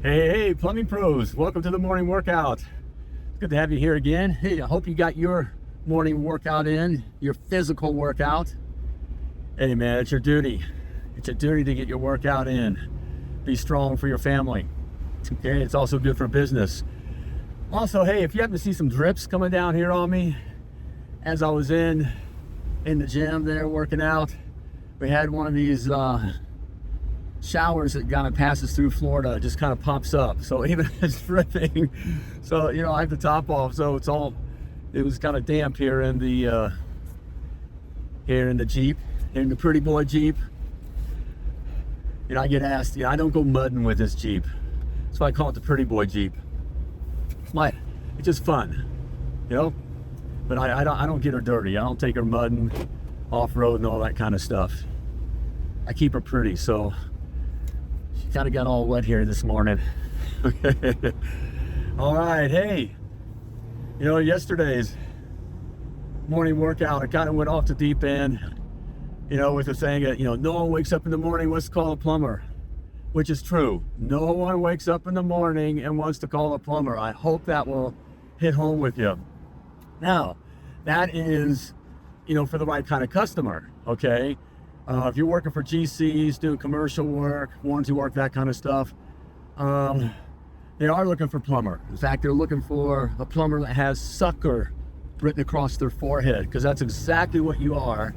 Hey, plumbing pros, welcome to the morning workout. Good to have you here again. Hey, I hope you got your morning workout in, your physical workout. Hey man, it's your duty. It's a duty to get your workout in. Be strong for your family. Okay, it's also good for business. Also, hey, if you happen to see some drips coming down here on me, as I was in the gym there working out, we had one of these showers that kind of passes through Florida. It just kind of pops up, so even if it's dripping, so I have the top off, so it was kind of damp here in the Jeep, in the pretty boy Jeep. I get asked, I don't go mudding with this Jeep. That's why I call it the pretty boy Jeep. It's just fun, but I don't get her dirty. I don't take her mudding, off-road and all that kind of stuff. I keep her pretty, so she kind of got all wet here this morning. Okay. All right, hey, yesterday's morning workout, I kind of went off the deep end, with the saying that, no one wakes up in the morning and wants to call a plumber, which is true. No one wakes up in the morning and wants to call a plumber. I hope that will hit home with you. Now, that is, for the right kind of customer, okay? If you're working for GCs, doing commercial work, warranty work, that kind of stuff, they are looking for plumber. In fact, they're looking for a plumber that has sucker written across their forehead, because that's exactly what you are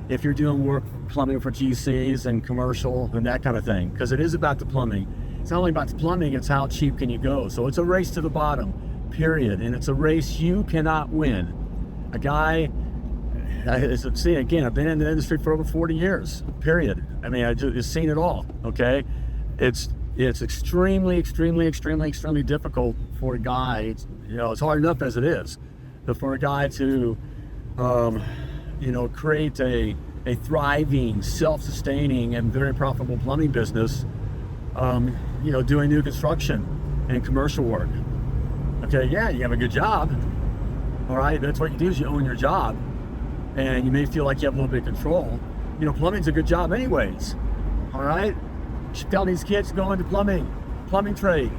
if you're doing work plumbing for GCs and commercial and that kind of thing, because it is about the plumbing. It's not only about the plumbing, it's how cheap can you go. So it's a race to the bottom, period. And it's a race you cannot win. A guy, see, again, I've been in the industry for over 40 years, period. I mean, I've just seen it all, okay? It's extremely, extremely, extremely, extremely difficult for a guy. It's hard enough as it is, but for a guy to, create a thriving, self-sustaining, and very profitable plumbing business, doing new construction and commercial work. Okay, yeah, you have a good job, all right? That's what you do, is you own your job, and you may feel like you have a little bit of control. Plumbing's a good job anyways, all right? You should tell these kids to go into plumbing trade.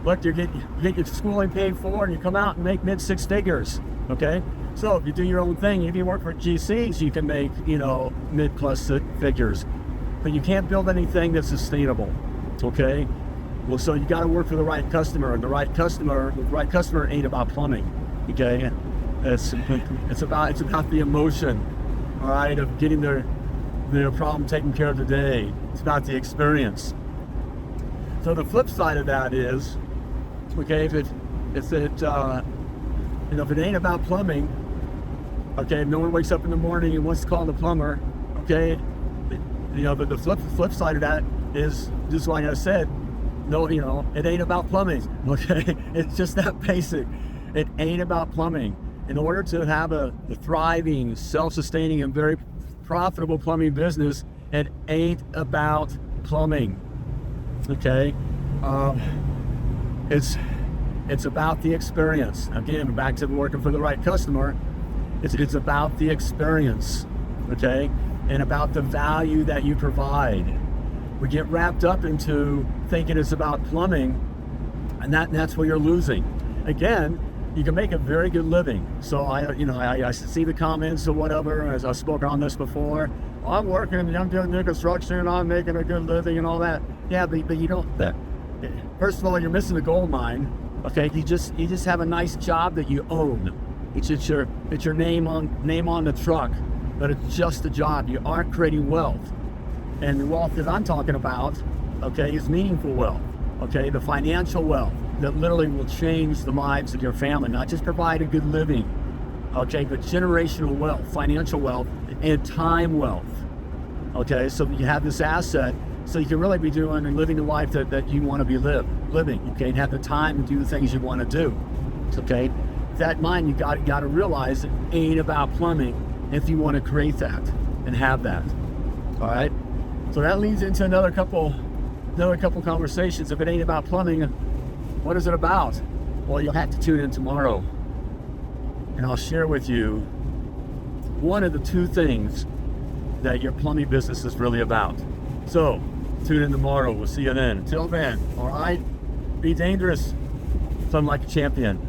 Look, you get your schooling paid for, and you come out and make mid-six figures, okay? So if you do your own thing, if you work for GCs, you can make, mid-plus figures. But you can't build anything that's sustainable, okay? Well, so you got to work for the right customer, and the right customer ain't about plumbing, okay? It's about the emotion, all right, of getting their problem taken care of today. It's about the experience. So the flip side of that is, okay, if it ain't about plumbing, okay, no one wakes up in the morning and wants to call the plumber, okay, but the flip side of that is just like I said, no, it ain't about plumbing, okay? It's just that basic. It ain't about plumbing. In order to have a thriving, self-sustaining, and very profitable plumbing business, it ain't about plumbing, okay? It's about the experience. Again, back to working for the right customer. It's about the experience, okay? And about the value that you provide. We get wrapped up into thinking it's about plumbing, and that's where you're losing. Again, you can make a very good living. So I see the comments or whatever, as I spoke on this before. I'm working, I'm doing new construction, I'm making a good living and all that. Yeah, but you don't. First of all, you're missing the gold mine. Okay, you just have a nice job that you own. It's your name on the truck, but it's just a job. You aren't creating wealth. And the wealth that I'm talking about, okay, is meaningful wealth. Okay, the financial wealth that literally will change the lives of your family, not just provide a good living, okay, but generational wealth, financial wealth, and time wealth. Okay, so you have this asset, so you can really be doing and living the life that you want to be living, okay, and have the time to do the things you want to do. Okay, with that in mind, you got to realize it ain't about plumbing if you want to create that and have that. All right, so that leads into another couple conversations. If it ain't about plumbing, what is it about? Well, you'll have to tune in tomorrow, and I'll share with you one of the two things that your plumbing business is really about. So Tune in tomorrow. We'll see you then. Until then, all right? Be dangerous. Swim like a champion.